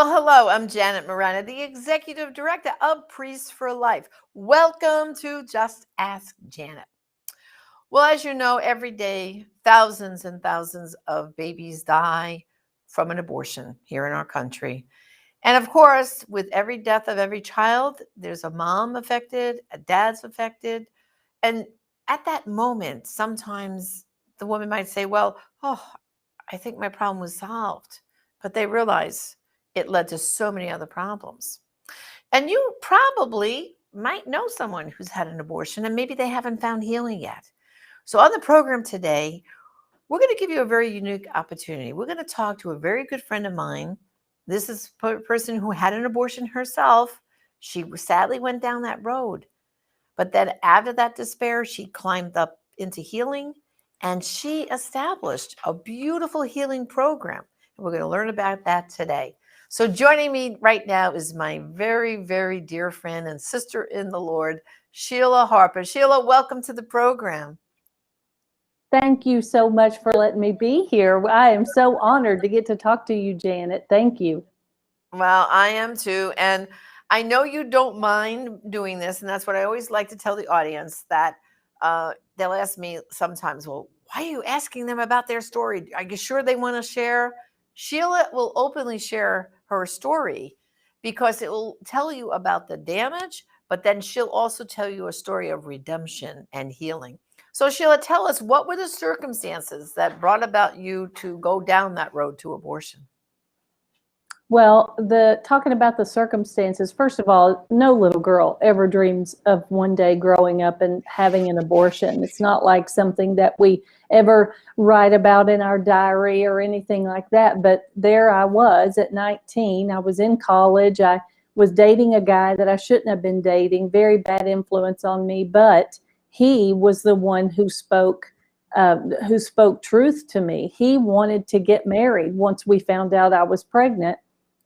Well, hello, I'm Janet Morana, the Executive Director of Priests for Life. Welcome to Just Ask Janet. Well, as you know, every day, thousands and thousands of babies die from an abortion here in our country. And of course, with every death of every child, there's a mom affected, a dad's affected. And at that moment, sometimes the woman might say, well, I think my problem was solved. But they realize it led to so many other problems. And you probably might know someone who's had an abortion and maybe they haven't found healing yet. So, on the program today, we're going to give you a very unique opportunity. We're going to talk to a very good friend of mine. This is a person who had an abortion herself. She sadly went down that road. But then, after that despair, she climbed up into healing and she established a beautiful healing program. And we're going to learn about that today. So joining me right now is my very, very dear friend and sister in the Lord, Sheila Harper. Sheila, welcome to the program. Thank you so much for letting me be here. I am so honored to get to talk to you, Janet. Thank you. Well, I am too. And I know you don't mind doing this. And that's what I always like to tell the audience, that they'll ask me sometimes, well, why are you asking them about their story? Are you sure they want to share? Sheila will openly share her story because it will tell you about the damage, but then she'll also tell you a story of redemption and healing. So Sheila, tell us, what were the circumstances that brought about you to go down that road to abortion? Well, talking about the circumstances, first of all, no little girl ever dreams of one day growing up and having an abortion. It's not like something that we ever write about in our diary or anything like that. But there I was at 19. I was in college. I was dating a guy that I shouldn't have been dating, very bad influence on me. But he was the one who spoke truth to me. He wanted to get married once we found out I was pregnant.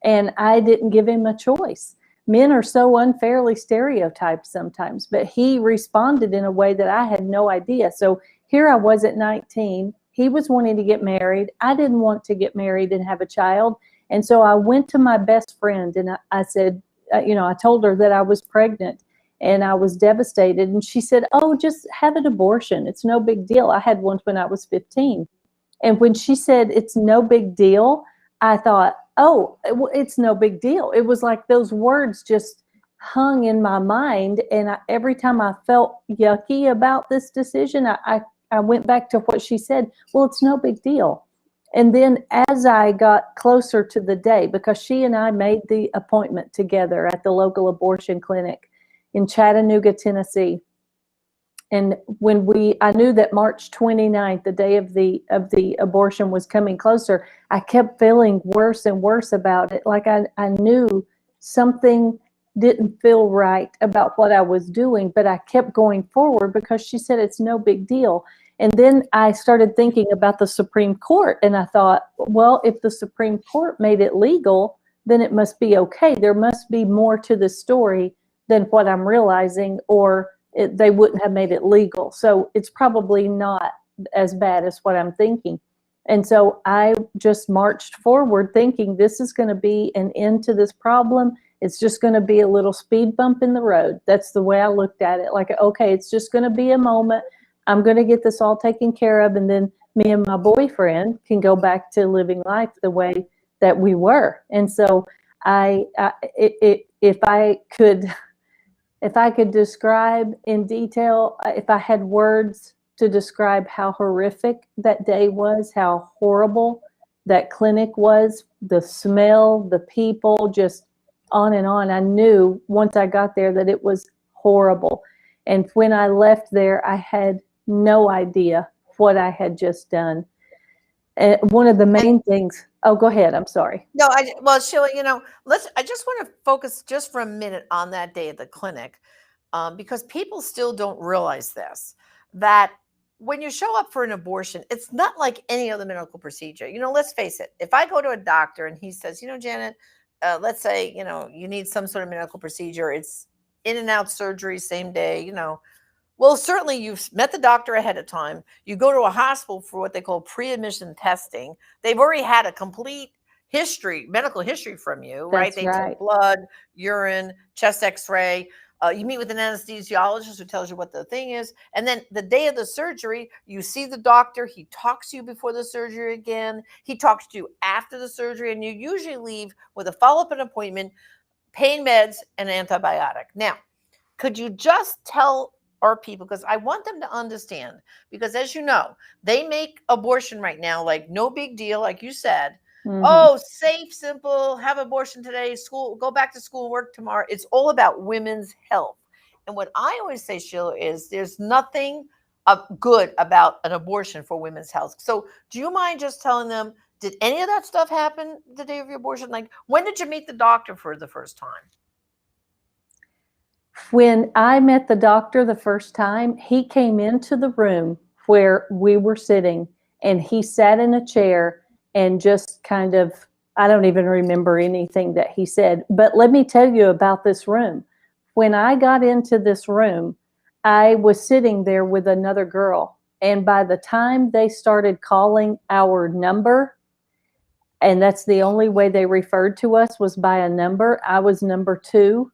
And I didn't give him a choice. Men are so unfairly stereotyped sometimes, but he responded in a way that I had no idea. So here I was at 19. He was wanting to get married. I didn't want to get married and have a child. And so I went to my best friend and I said, I told her that I was pregnant and I was devastated. And she said, oh, just have an abortion. It's no big deal. I had one when I was 15. And when she said it's no big deal, I thought, oh, it's no big deal. It was like those words just hung in my mind. And every time I felt yucky about this decision, I went back to what she said. Well, it's no big deal. And then as I got closer to the day, because she and I made the appointment together at the local abortion clinic in Chattanooga, Tennessee. And when I knew that March 29th, the day of the abortion, was coming closer, I kept feeling worse and worse about it. Like I knew something didn't feel right about what I was doing, but I kept going forward because she said it's no big deal. And then I started thinking about the Supreme Court, and I thought, well, if the Supreme Court made it legal, then it must be okay. There must be more to the story than what I'm realizing, or they wouldn't have made it legal. So it's probably not as bad as what I'm thinking. And so I just marched forward thinking this is going to be an end to this problem. It's just going to be a little speed bump in the road. That's the way I looked at it. Like, okay, it's just going to be a moment. I'm going to get this all taken care of. And then me and my boyfriend can go back to living life the way that we were. And so if I could describe in detail, if I had words to describe how horrific that day was, how horrible that clinic was, the smell, the people, just on and on. I knew once I got there that it was horrible. And when I left there, I had no idea what I had just done. And one of the main things, oh, go ahead. I'm sorry. No, Sheila, I just want to focus just for a minute on that day at the clinic, because people still don't realize this, that when you show up for an abortion, it's not like any other medical procedure. Let's face it. If I go to a doctor and he says, Janet, let's say, you need some sort of medical procedure, it's in and out surgery, same day, well, certainly you've met the doctor ahead of time. You go to a hospital for what they call pre-admission testing. They've already had a complete medical history from you, right? That's They right. take blood, urine, chest x-ray. You meet with an anesthesiologist who tells you what the thing is. And then the day of the surgery, you see the doctor. He talks to you before the surgery again. He talks to you after the surgery. And you usually leave with a follow-up appointment, pain meds, and an antibiotic. Now, could you just tell our people, because I want them to understand, because as you know, they make abortion right now like no big deal, like you said. Oh, safe, simple, have abortion today, school, go back to school, work tomorrow. It's all about women's health. And what I always say, Sheila, is there's nothing good about an abortion for women's health. So do you mind just telling them, did any of that stuff happen the day of your abortion? Like, when did you meet the doctor for the first time? When I met the doctor the first time, he came into the room where we were sitting, and he sat in a chair and just kind of, I don't even remember anything that he said. But let me tell you about this room. When I got into this room, I was sitting there with another girl. And by the time they started calling our number, and that's the only way they referred to us was by a number, I was number 2.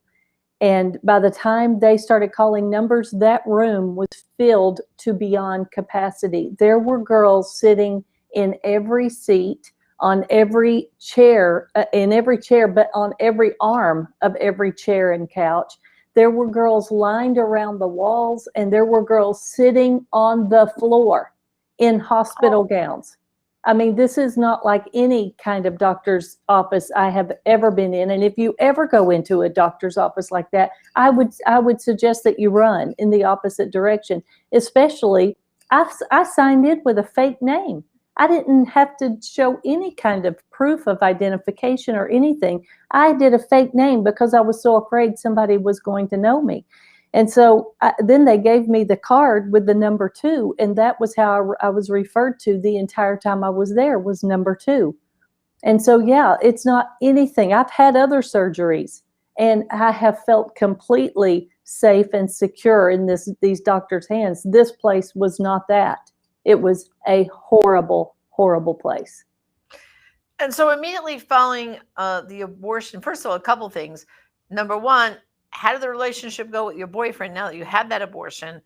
And by the time they started calling numbers, that room was filled to beyond capacity. There were girls sitting in every seat, on every chair, but on every arm of every chair and couch. There were girls lined around the walls, and there were girls sitting on the floor in hospital gowns. I mean, this is not like any kind of doctor's office I have ever been in. And if you ever go into a doctor's office like that, I would suggest that you run in the opposite direction. Especially, I signed in with a fake name. I didn't have to show any kind of proof of identification or anything. I did a fake name because I was so afraid somebody was going to know me. And so then they gave me the card with the number 2, and that was how I was referred to the entire time I was there, was number 2. And so, yeah, it's not anything. I've had other surgeries, and I have felt completely safe and secure in these doctors' hands. This place was not that. It was a horrible, horrible place. And so immediately following the abortion, first of all, a couple things. Number one, how did the relationship go with your boyfriend now that you had that abortion?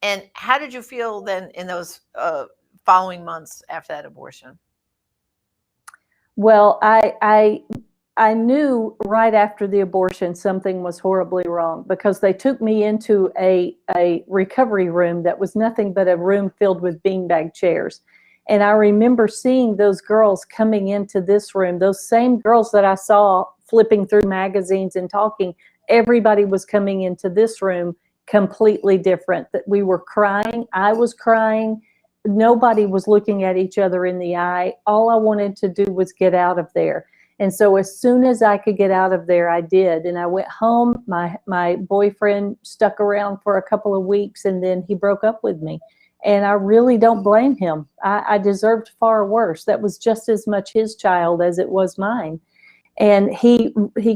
And how did you feel then in those following months after that abortion? Well, I knew right after the abortion something was horribly wrong, because they took me into a recovery room that was nothing but a room filled with beanbag chairs. And I remember seeing those girls coming into this room, those same girls that I saw flipping through magazines and talking. Everybody was coming into this room completely different. That we were crying. I was crying. Nobody was looking at each other in the eye. All I wanted to do was get out of there. And so as soon as I could get out of there, I did. And I went home. My boyfriend stuck around for a couple of weeks, and then he broke up with me. And I really don't blame him. I deserved far worse. That was just as much his child as it was mine. And he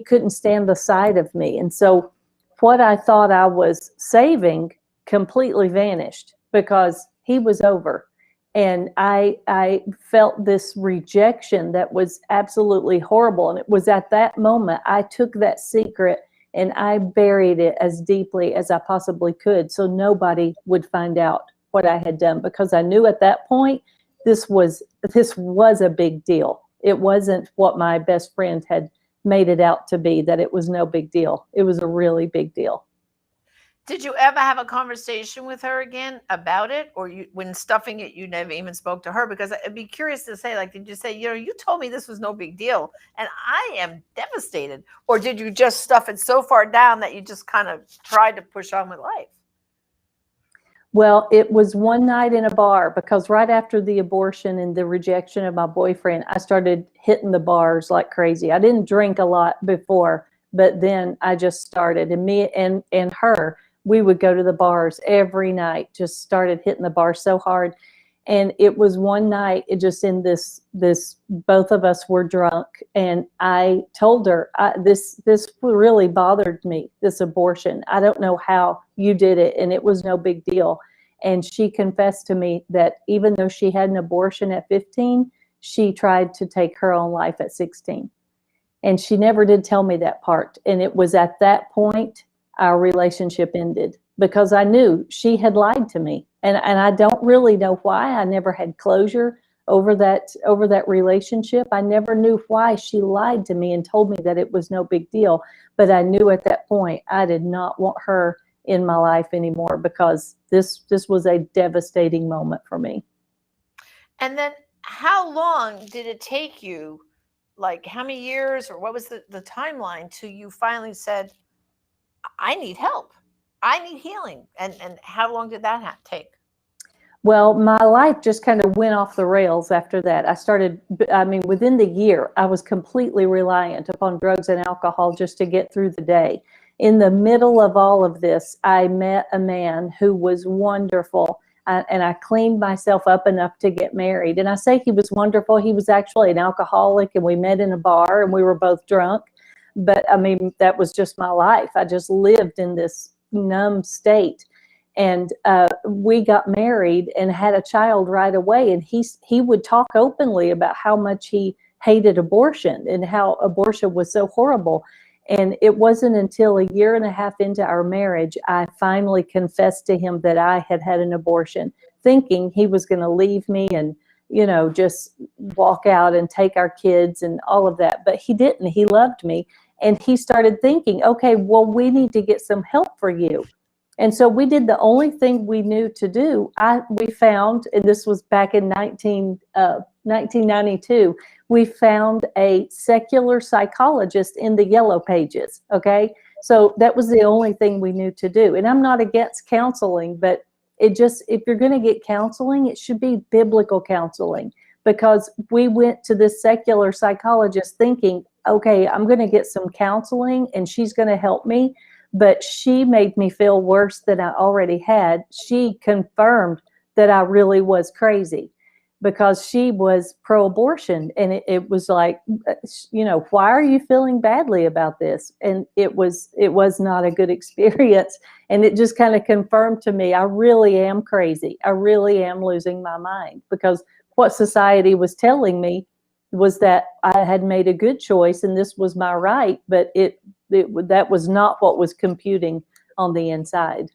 couldn't stand the sight of me. And so what I thought I was saving completely vanished, because he was over. And I felt this rejection that was absolutely horrible. And it was at that moment I took that secret and I buried it as deeply as I possibly could, so nobody would find out what I had done, because I knew at that point this was a big deal. It wasn't what my best friend had made it out to be, that it was no big deal. It was a really big deal. Did you ever have a conversation with her again about it? Or when stuffing it, you never even spoke to her? Because I'd be curious to say, like, did you say, you told me this was no big deal and I am devastated? Or did you just stuff it so far down that you just kind of tried to push on with life? Well, it was one night in a bar, because right after the abortion and the rejection of my boyfriend, I started hitting the bars like crazy. I didn't drink a lot before, but then I just started. And me and her, we would go to the bars every night, just started hitting the bars so hard. And it was one night, it just in this, both of us were drunk. And I told her, this really bothered me, this abortion. I don't know how you did it, and it was no big deal. And she confessed to me that even though she had an abortion at 15, she tried to take her own life at 16. And she never did tell me that part. And it was at that point our relationship ended, because I knew she had lied to me. And I don't really know why. I never had closure over that relationship. I never knew why she lied to me and told me that it was no big deal. But I knew at that point I did not want her in my life anymore, because this was a devastating moment for me. And then how long did it take you? Like how many years, or what was the timeline till you finally said, I need help, I need healing? And how long did that take? Well, my life just kind of went off the rails after that. Within the year, I was completely reliant upon drugs and alcohol just to get through the day. In the middle of all of this, I met a man who was wonderful, and I cleaned myself up enough to get married. And I say he was wonderful. He was actually an alcoholic, and we met in a bar, and we were both drunk. But that was just my life. I just lived in this numb state. And we got married and had a child right away. And he would talk openly about how much he hated abortion and how abortion was so horrible. And it wasn't until a year and a half into our marriage, I finally confessed to him that I had had an abortion, thinking he was going to leave me and, just walk out and take our kids and all of that. But he didn't. He loved me. And he started thinking, okay, well, we need to get some help for you. And so we did the only thing we knew to do. We found, and this was back in 1992, we found a secular psychologist in the Yellow Pages, okay? So that was the only thing we knew to do. And I'm not against counseling, but if you're going to get counseling, it should be biblical counseling, because we went to this secular psychologist thinking, okay, I'm going to get some counseling and she's going to help me. But she made me feel worse than I already had. She confirmed that I really was crazy, because she was pro-abortion. And it was like, why are you feeling badly about this? And it was not a good experience. And it just kind of confirmed to me, I really am crazy. I really am losing my mind, because what society was telling me was that I had made a good choice and this was my right, but that was not what was computing on the inside.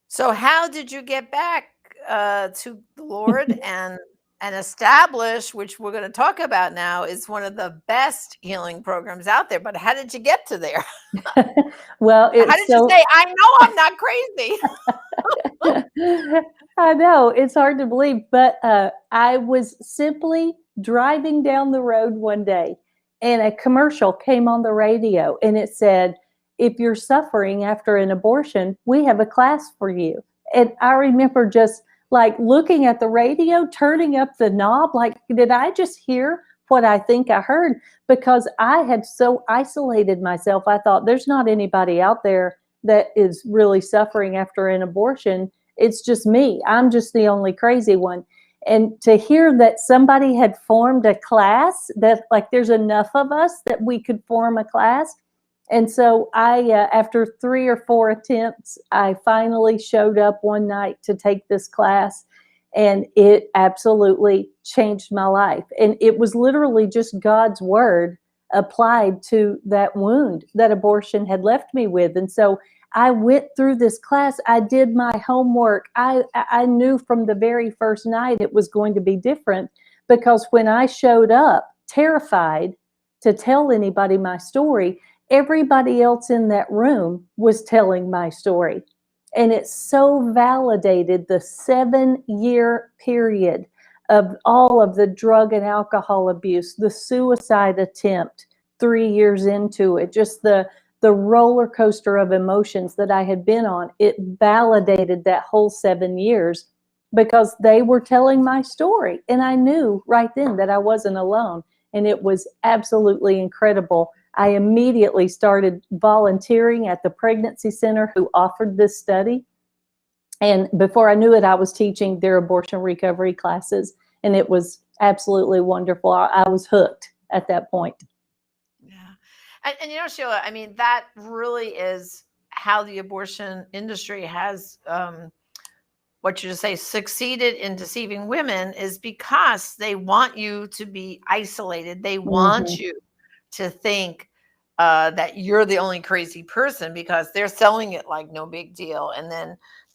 So how did you get back to the Lord and establish, which we're going to talk about now, is one of the best healing programs out there? But how did you get to there? Well, how did you say, I know I'm not crazy? I know, it's hard to believe, but I was simply driving down the road one day, and a commercial came on the radio, and it said, if you're suffering after an abortion, we have a class for you. And I remember just like looking at the radio, turning up the knob, like, did I just hear what I think I heard? Because I had so isolated myself. I thought, there's not anybody out there that is really suffering after an abortion. It's just me. I'm just the only crazy one. And to hear that somebody had formed a class, that like there's enough of us that we could form a class. And so after 3 or 4 attempts, I finally showed up one night to take this class, and it absolutely changed my life. And it was literally just God's word applied to that wound that abortion had left me with. And so I went through this class. I did my homework. I knew from the very first night it was going to be different, because when I showed up terrified to tell anybody my story, everybody else in that room was telling my story. And it so validated the 7-year period of all of the drug and alcohol abuse, the suicide attempt 3 years into it, just the roller coaster of emotions that I had been on. It validated that whole 7 years, because they were telling my story. And I knew right then that I wasn't alone. And it was absolutely incredible. I immediately started volunteering at the pregnancy center who offered this study. And before I knew it, I was teaching their abortion recovery classes. And it was absolutely wonderful. I was hooked at that point. Yeah. And Sheila, I mean, that really is how the abortion industry has what you say, succeeded in deceiving women is because they want you to be isolated. They want you to think that you're the only crazy person because they're selling it like no big deal.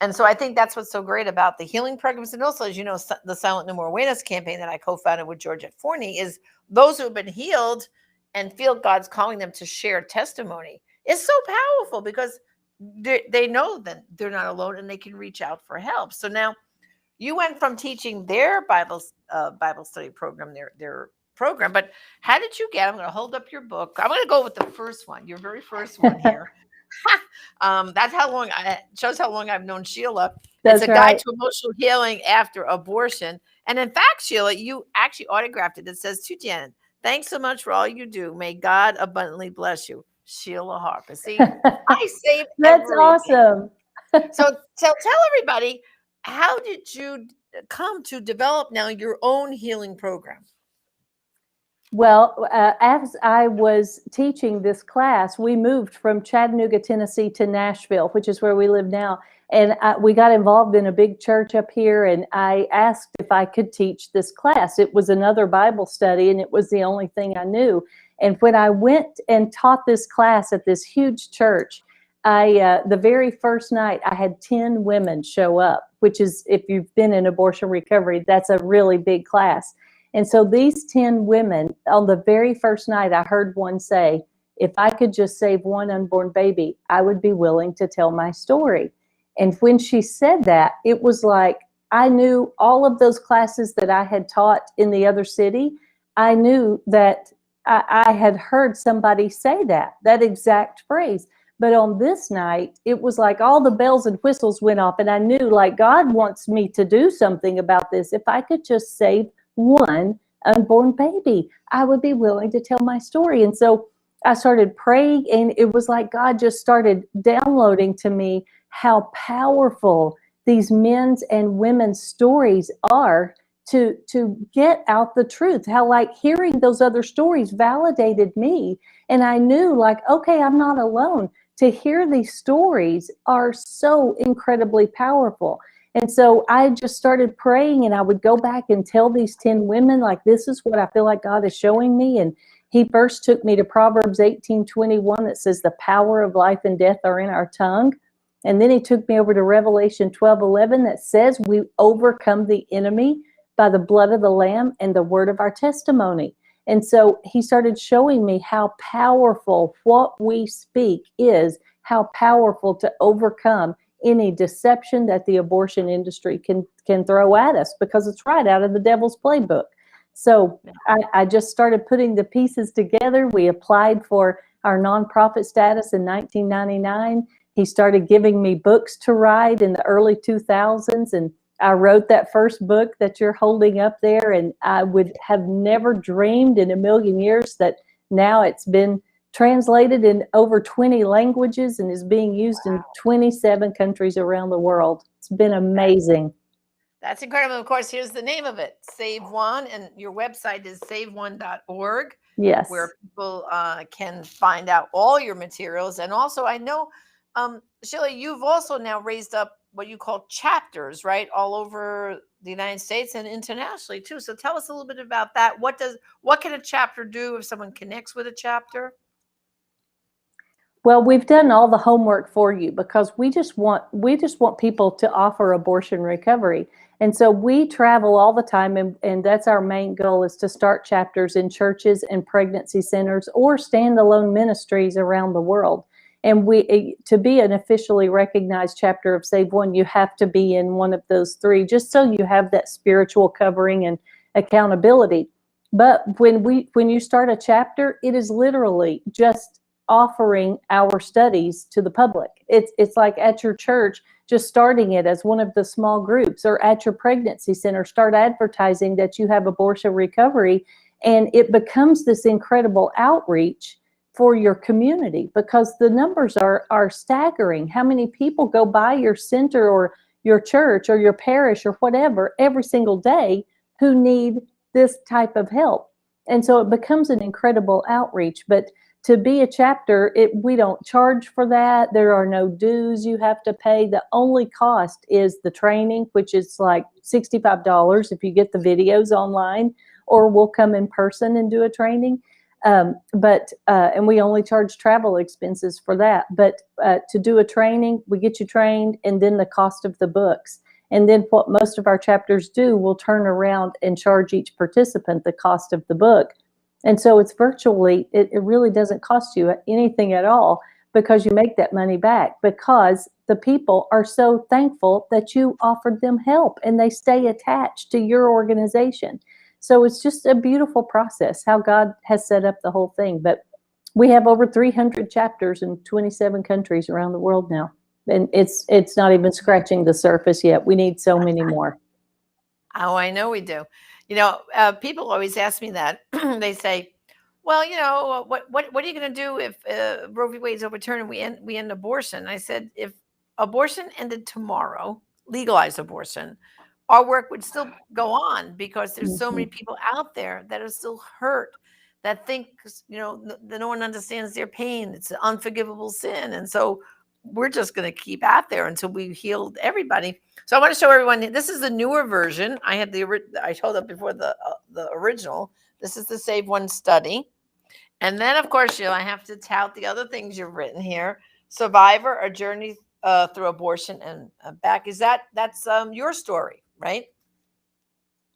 And so I think that's what's so great about the healing programs. And also, as you know, the Silent No More Awareness campaign that I co-founded with Georgette Forney is those who have been healed and feel God's calling them to share testimony is so powerful because they know that they're not alone and they can reach out for help. So now you went from teaching their Bible study program, their program, but how did you get? I'm going to hold up your book. I'm going to go with the first one, your very first one here. That's how long shows how long I've known Sheila. That's it's a right. guide to emotional healing after abortion. And in fact, Sheila, you actually autographed it. It says to Janet, thanks so much for all you do. May God abundantly bless you. Sheila Harper. See, I save That's everything. awesome. So tell everybody, how did you come to develop now your own healing program? Well, as I was teaching this class, we moved from Chattanooga, Tennessee to Nashville, which is where we live now. And we got involved in a big church up here, and I asked if I could teach this class. It was another Bible study, and it was the only thing I knew. And when I went and taught this class at this huge church, the very first night, I had 10 women show up, which is, if you've been in abortion recovery, that's a really big class. And so these 10 women, on the very first night, I heard one say, if I could just save one unborn baby, I would be willing to tell my story. And when she said that, it was like I knew all of those classes that I had taught in the other city. I knew that I had heard somebody say that exact phrase. But on this night, it was like all the bells and whistles went off, and I knew, like, God wants me to do something about this. If I could just save one unborn baby, I would be willing to tell my story. And so I started praying, and it was like God just started downloading to me how powerful these men's and women's stories are to get out the truth. How, like, hearing those other stories validated me. And I knew, like, okay, I'm not alone. To hear these stories are so incredibly powerful. And so I just started praying, and I would go back and tell these 10 women, like, this is what I feel like God is showing me. And he first took me to Proverbs 18:21 that says the power of life and death are in our tongue. And then he took me over to Revelation 12:11 that says we overcome the enemy by the blood of the Lamb and the word of our testimony. And so he started showing me how powerful what we speak is, how powerful to overcome any deception that the abortion industry can throw at us, because it's right out of the devil's playbook. So I just started putting the pieces together. We applied for our nonprofit status in 1999. He started giving me books to write in the early 2000s, and I wrote that first book that you're holding up there, and I would have never dreamed in a million years that now it's been translated in over 20 languages and is being used in 27 countries around the world. It's been amazing. That's incredible. Of course, here's the name of it, SaveOne, and your website is SaveOne.org. Yes. Where people can find out all your materials. And also, I know, Sheila, you've also now raised up what you call chapters, right, all over the United States and internationally too. So tell us a little bit about that. What can a chapter do if someone connects with a chapter? Well, we've done all the homework for you, because we just want people to offer abortion recovery. And so we travel all the time, and that's our main goal, is to start chapters in churches and pregnancy centers or standalone ministries around the world. And to be an officially recognized chapter of SaveOne, you have to be in one of those three, just so you have that spiritual covering and accountability. But when you start a chapter, it is literally just offering our studies to the public. It's like at your church, just starting it as one of the small groups, or at your pregnancy center, start advertising that you have abortion recovery, and it becomes this incredible outreach for your community, because the numbers are staggering. How many people go by your center or your church or your parish or whatever every single day who need this type of help? And so it becomes an incredible outreach. But to be a chapter, we don't charge for that. There are no dues you have to pay. The only cost is the training, which is like $65 if you get the videos online, or we'll come in person and do a training. And we only charge travel expenses for that. But to do a training, we get you trained, and then the cost of the books. And then what most of our chapters do, we'll turn around and charge each participant the cost of the book. And so it's virtually, it really doesn't cost you anything at all, because you make that money back, because the people are so thankful that you offered them help and they stay attached to your organization. So it's just a beautiful process, how God has set up the whole thing. But we have over 300 chapters in 27 countries around the world now. And it's not even scratching the surface yet. We need so many more. Oh, I know we do. People always ask me that. They say, well, what are you going to do if Roe v. Wade is overturned and we end abortion? I said, if abortion ended tomorrow, legalized abortion, our work would still go on, because there's so many people out there that are still hurt, that think, that no one understands their pain. It's an unforgivable sin. And so we're just going to keep out there until we've healed everybody. So I want to show everyone, this is the newer version. I told up before the original. This is the SaveOne study. And then, of course, I have to tout the other things you've written here. Survivor, a journey through abortion and back. That's your story, right?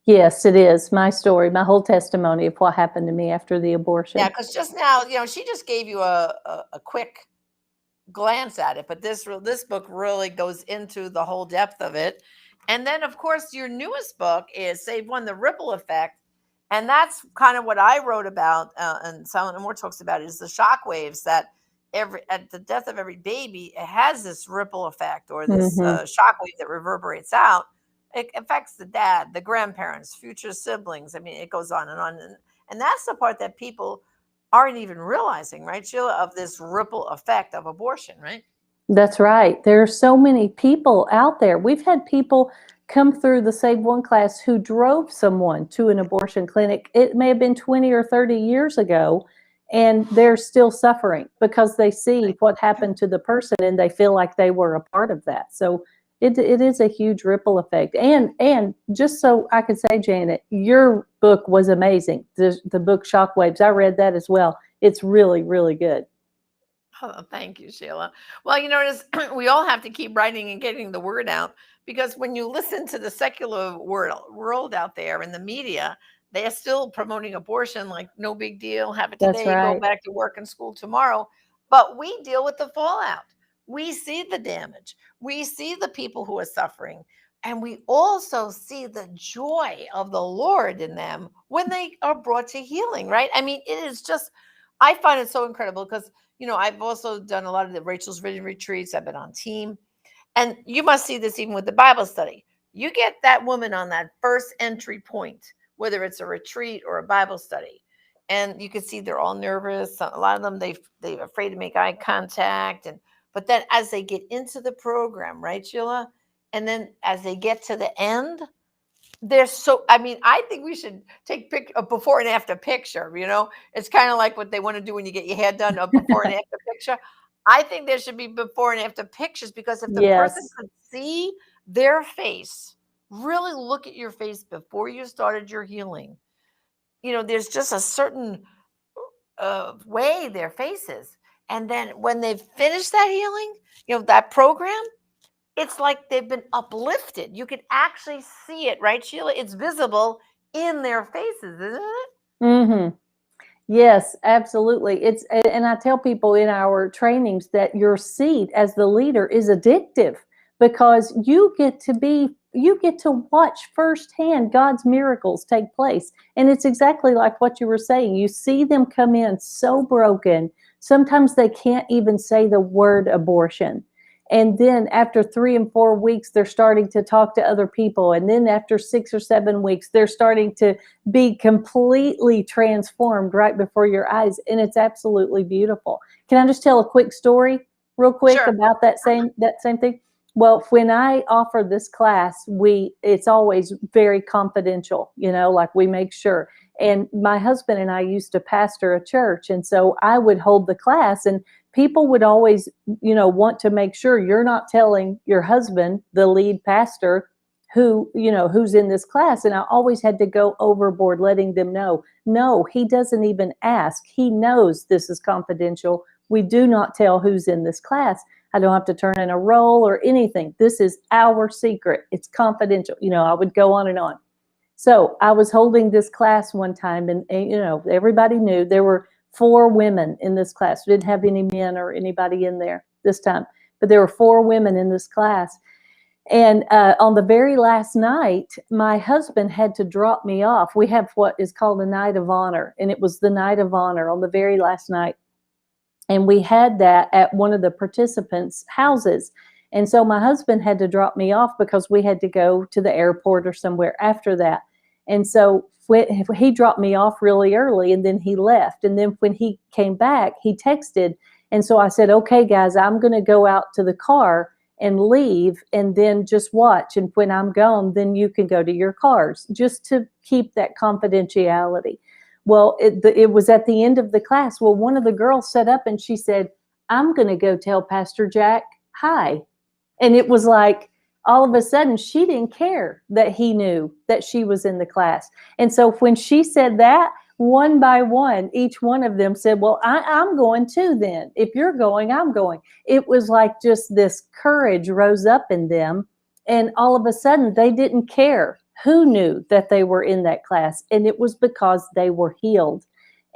Yes, it is my story, my whole testimony of what happened to me after the abortion. Yeah, because just now, she just gave you a quick glance at it, but this book really goes into the whole depth of it. And then, of course, your newest book is SaveOne, the Ripple Effect. And that's kind of what I wrote about, and someone more talks about it, is the shock waves that at the death of every baby, it has this ripple effect, or this shock wave that reverberates out. It affects the dad, the grandparents, future siblings. I mean, it goes on. And that's the part that people aren't even realizing, right, Sheila, of this ripple effect of abortion, right? That's right. There are so many people out there. We've had people come through the SaveOne class who drove someone to an abortion clinic. It may have been 20 or 30 years ago, and they're still suffering because they see what happened to the person and they feel like they were a part of that. So it is a huge ripple effect. And just so I could say, Janet, your book was amazing. The book Shockwaves, I read that as well. It's really, really good. Oh, thank you, Sheila. Well, we all have to keep writing and getting the word out, because when you listen to the secular world out there in the media, they are still promoting abortion like no big deal. Have it today, That's right. Go back to work and school tomorrow. But we deal with the fallout. We see the damage. We see the people who are suffering. And we also see the joy of the Lord in them when they are brought to healing, right? I mean, it is just, I find it so incredible because, I've also done a lot of the Rachel's Vision retreats. I've been on team. And you must see this even with the Bible study. You get that woman on that first entry point, whether it's a retreat or a Bible study, and you can see they're all nervous. A lot of them, they're afraid to make eye contact. But then as they get into the program, right, Sheila? And then as they get to the end, I think we should take a before and after picture, It's kind of like what they want to do when you get your hair done, a before and after picture. I think there should be before and after pictures, because if the person could see their face, really look at your face before you started your healing, there's just a certain way their face is. And then when they've finished that healing, that program, it's like they've been uplifted. You can actually see it, right, Sheila? It's visible in their faces, isn't it? Mm-hmm. Yes, absolutely. And I tell people in our trainings that your seat as the leader is addictive, because you get to watch firsthand God's miracles take place. And it's exactly like what you were saying. You see them come in so broken. Sometimes they can't even say the word abortion. And then after 3 and 4 weeks, they're starting to talk to other people. And then after 6 or 7 weeks, they're starting to be completely transformed right before your eyes. And it's absolutely beautiful. Can I just tell a quick story real quick about that same thing? Well, when I offer this class, it's always very confidential, like we make sure. And my husband and I used to pastor a church, and so I would hold the class, and people would always, want to make sure you're not telling your husband, the lead pastor, who's in this class. And I always had to go overboard letting them know, no, he doesn't even ask. He knows this is confidential. We do not tell who's in this class. I don't have to turn in a roll or anything. This is our secret. It's confidential. I would go on and on. So I was holding this class one time, and everybody knew there were 4 women in this class. We didn't have any men or anybody in there this time, but there were 4 women in this class. And on the very last night, my husband had to drop me off. We have what is called a night of honor, and it was the night of honor on the very last night. And we had that at one of the participants' houses. And so my husband had to drop me off because we had to go to the airport or somewhere after that. And so he dropped me off really early, and then he left. And then when he came back, he texted. And so I said, okay, guys, I'm going to go out to the car and leave, and then just watch. And when I'm gone, then you can go to your cars, just to keep that confidentiality. Well, it was at the end of the class. Well, one of the girls sat up and she said, I'm going to go tell Pastor Jack hi. And it was like, all of a sudden, she didn't care that he knew that she was in the class. And so when she said that, one by one, each one of them said, well, I'm going too then. If you're going, I'm going. It was like just this courage rose up in them. And all of a sudden, they didn't care who knew that they were in that class. And it was because they were healed,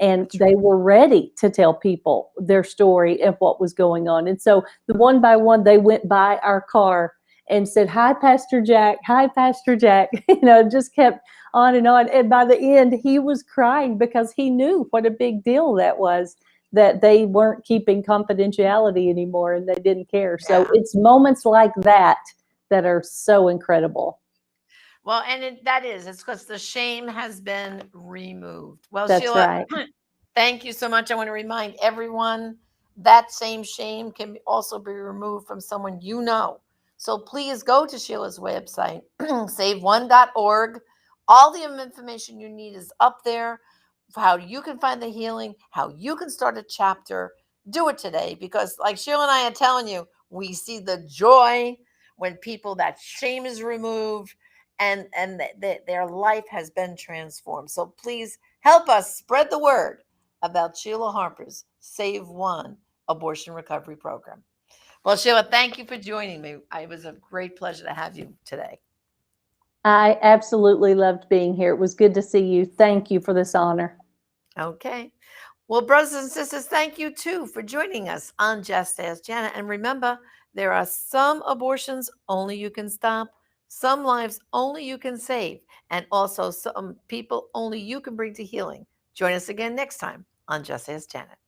and they were ready to tell people their story and what was going on. And so the one by one, they went by our car and said, hi, Pastor Jack. Hi, Pastor Jack. Just kept on and on. And by the end, he was crying because he knew what a big deal that was, that they weren't keeping confidentiality anymore and they didn't care. Yeah. So it's moments like that that are so incredible. Well, and it's because the shame has been removed. Well, That's Sheila, right. thank you so much. I want to remind everyone that same shame can also be removed from someone you know. So please go to Sheila's website, SaveOne.org. All the information you need is up there for how you can find the healing, how you can start a chapter. Do it today, because like Sheila and I are telling you, we see the joy when that shame is removed, and their life has been transformed. So please help us spread the word about Sheila Harper's SaveOne abortion recovery program. Well, Sheila, thank you for joining me. It was a great pleasure to have you today. I absolutely loved being here. It was good to see you. Thank you for this honor. Okay. Well, brothers and sisters, thank you too for joining us on Just Ask Janet. And remember, there are some abortions only you can stop, some lives only you can save, and also some people only you can bring to healing. Join us again next time on Just Ask Janet.